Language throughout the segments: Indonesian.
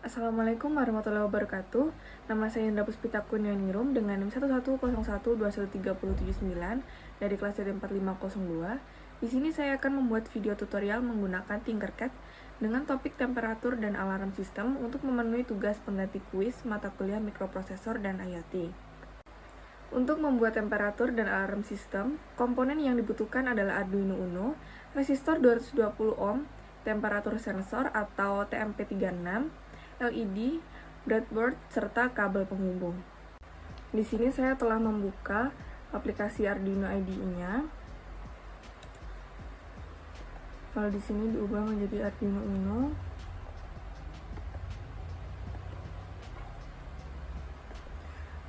Assalamualaikum warahmatullahi wabarakatuh. Nama saya Indra Puspita Kurnianingrum dengan NIM 110121379 dari kelas D4502. Di sini saya akan membuat video tutorial menggunakan Tinkercad dengan topik temperatur dan alarm sistem untuk memenuhi tugas pengganti kuis mata kuliah mikroprosesor dan IoT. Untuk membuat temperatur dan alarm sistem, komponen yang dibutuhkan adalah Arduino Uno, resistor 220 ohm, temperatur sensor atau TMP36, LED, breadboard, serta kabel penghubung. Di sini saya telah membuka aplikasi Arduino IDE-nya. Kalau di sini diubah menjadi Arduino Uno.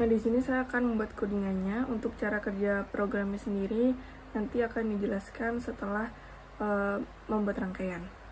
Nah, di sini saya akan membuat codingannya. Untuk cara kerja programnya sendiri nanti akan dijelaskan setelah membuat rangkaian.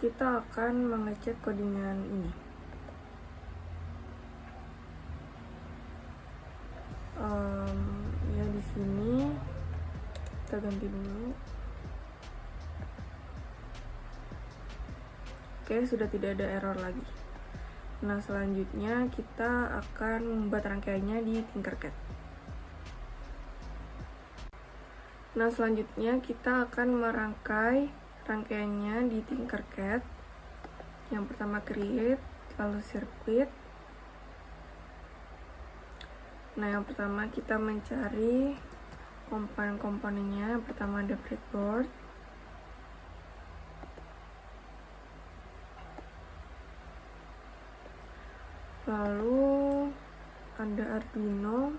kita akan mengecek codingan ini. Ya di sini kita ganti dulu. Oke, sudah tidak ada error lagi. Nah, selanjutnya kita akan membuat rangkaiannya di Tinkercad. Nah, selanjutnya kita akan merangkai rangkaiannya di Tinkercad. Yang pertama create, lalu circuit. Nah, yang pertama kita mencari komponen-komponennya. Yang pertama ada breadboard, lalu ada Arduino,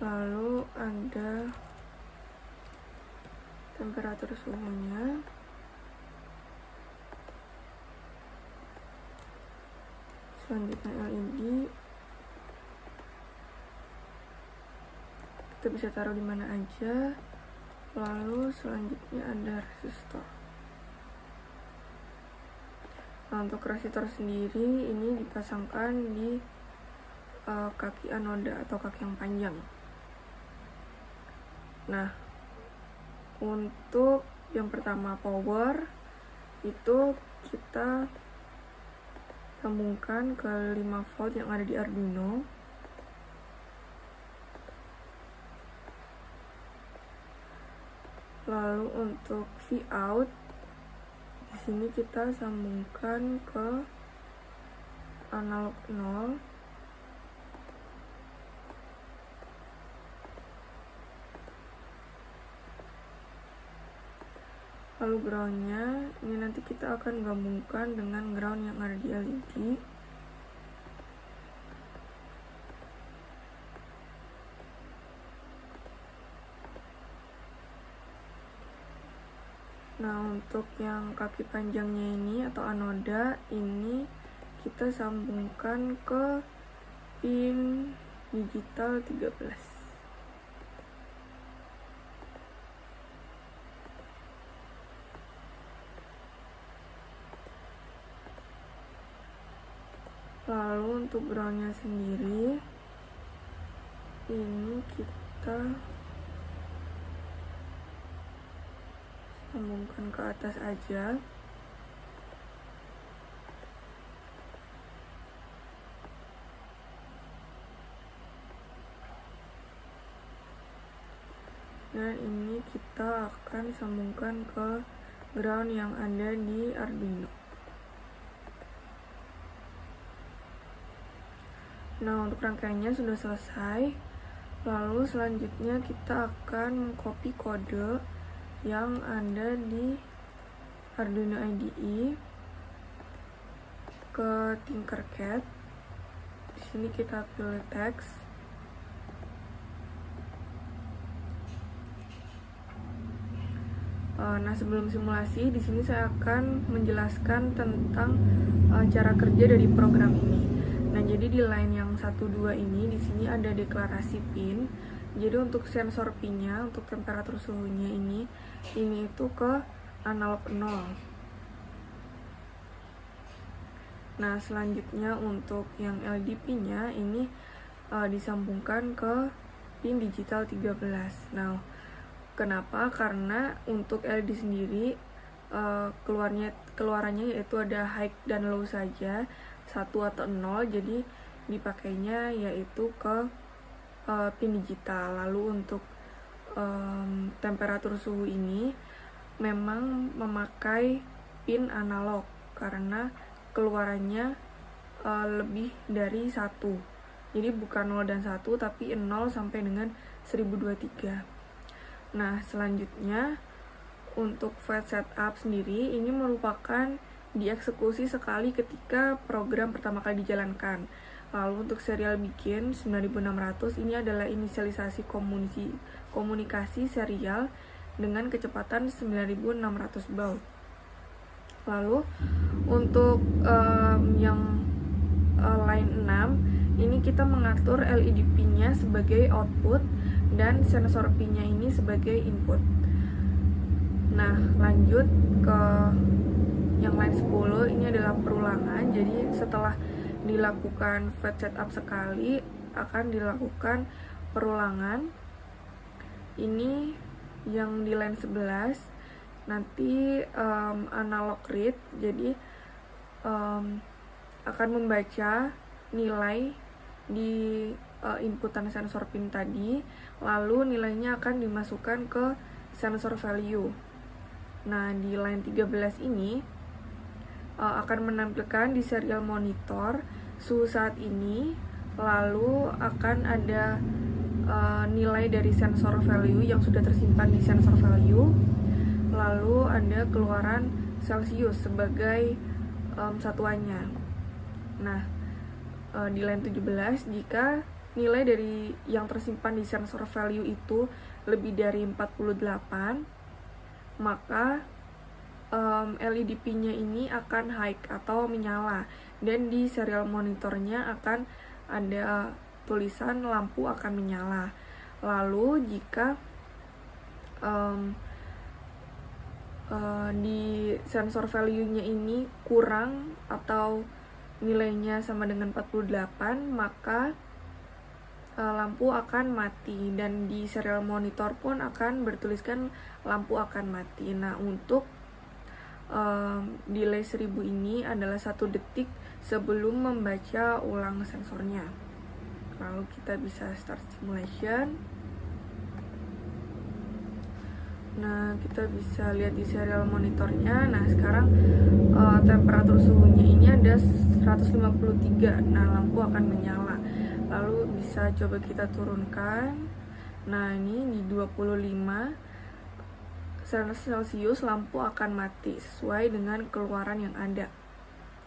lalu ada temperatur suhunya, selanjutnya LED, kita bisa taruh di mana aja, lalu selanjutnya ada resistor. Nah, untuk resistor sendiri ini dipasangkan di kaki anoda atau kaki yang panjang. Nah, untuk yang pertama power itu kita sambungkan ke 5 volt yang ada di Arduino. Lalu untuk Vout di sini kita sambungkan ke analog 0. Lalu groundnya ini nanti kita akan gabungkan dengan ground yang ada di LED. Nah, untuk yang kaki panjangnya ini atau anoda ini kita sambungkan ke pin digital 13. Lalu untuk groundnya sendiri ini kita sambungkan ke atas aja. Dan ini kita akan sambungkan ke ground yang ada di Arduino. Nah, untuk rangkaiannya sudah selesai. Lalu selanjutnya kita akan copy kode yang ada di Arduino IDE ke Tinkercad. Di sini kita pilih text. Nah, sebelum simulasi di sini saya akan menjelaskan tentang cara kerja dari program ini. Nah, jadi di line yang 1-2 ini di sini ada deklarasi pin. Jadi untuk sensor pinnya, untuk temperatur suhunya ini itu ke analog 0. Nah, selanjutnya untuk yang LED pinnya ini disambungkan ke pin digital 13. Nah, kenapa? Karena untuk LED sendiri keluarannya yaitu ada high dan low saja, 1 atau 0, jadi dipakainya yaitu ke pin digital. Lalu untuk temperatur suhu ini memang memakai pin analog karena keluarannya lebih dari 1, jadi bukan 0 dan 1 tapi 0 sampai dengan 1023. Nah, selanjutnya untuk flash setup sendiri ini merupakan dieksekusi sekali ketika program pertama kali dijalankan. Lalu untuk serial bikin 9600 ini adalah inisialisasi komunikasi serial dengan kecepatan 9600 baud. Lalu untuk yang line 6 ini kita mengatur LED pin-nya sebagai output dan sensor pin-nya ini sebagai input. Nah, lanjut ke yang line 10. Ini adalah perulangan. Jadi setelah dilakukan flat setup sekali, akan dilakukan perulangan. Ini yang di line 11 nanti analog read. Jadi akan membaca nilai di inputan sensor pin tadi, lalu nilainya akan dimasukkan ke sensor value. Nah, di line 13 ini akan menampilkan di serial monitor suhu saat ini, lalu akan ada nilai dari sensor value yang sudah tersimpan di sensor value, lalu ada keluaran Celsius sebagai satuannya. Nah, di line 17, jika nilai dari yang tersimpan di sensor value itu lebih dari 48, maka LED pin-nya ini akan high atau menyala, dan di serial monitornya akan ada tulisan lampu akan menyala. Lalu jika di sensor value-nya ini kurang atau nilainya sama dengan 48, maka lampu akan mati, dan di serial monitor pun akan bertuliskan lampu akan mati. Nah, untuk delay 1000 ini adalah 1 detik sebelum membaca ulang sensornya. Lalu kita bisa start simulation. Nah, kita bisa lihat di serial monitornya. Nah, sekarang temperatur suhunya ini ada 153. Nah, lampu akan menyala. Lalu bisa coba kita turunkan. Nah, ini di 25 Celsius lampu akan mati sesuai dengan keluaran yang ada,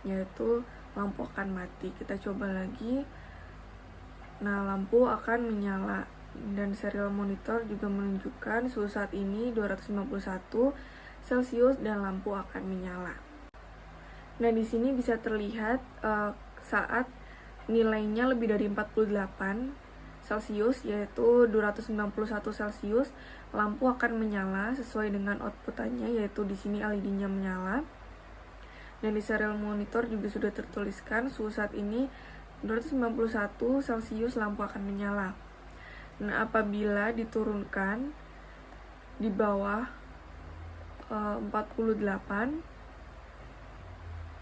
yaitu lampu akan mati. Kita coba lagi. Nah, lampu akan menyala, dan serial monitor juga menunjukkan suhu saat ini 251 Celsius dan lampu akan menyala. Nah, di sini bisa terlihat saat nilainya lebih dari 48 Celsius, yaitu 291 Celsius, lampu akan menyala sesuai dengan outputannya, yaitu di sini LED-nya menyala. Dan di serial monitor juga sudah tertuliskan suhu saat ini 291 Celsius, lampu akan menyala. Nah, apabila diturunkan di bawah 48,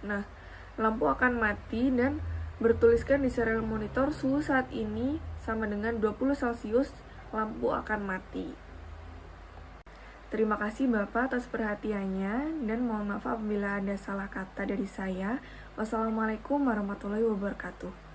nah, lampu akan mati dan bertuliskan di serial monitor suhu saat ini sama dengan 20 Celsius, lampu akan mati. Terima kasih Bapak atas perhatiannya, dan mohon maaf apabila ada salah kata dari saya. Wassalamualaikum warahmatullahi wabarakatuh.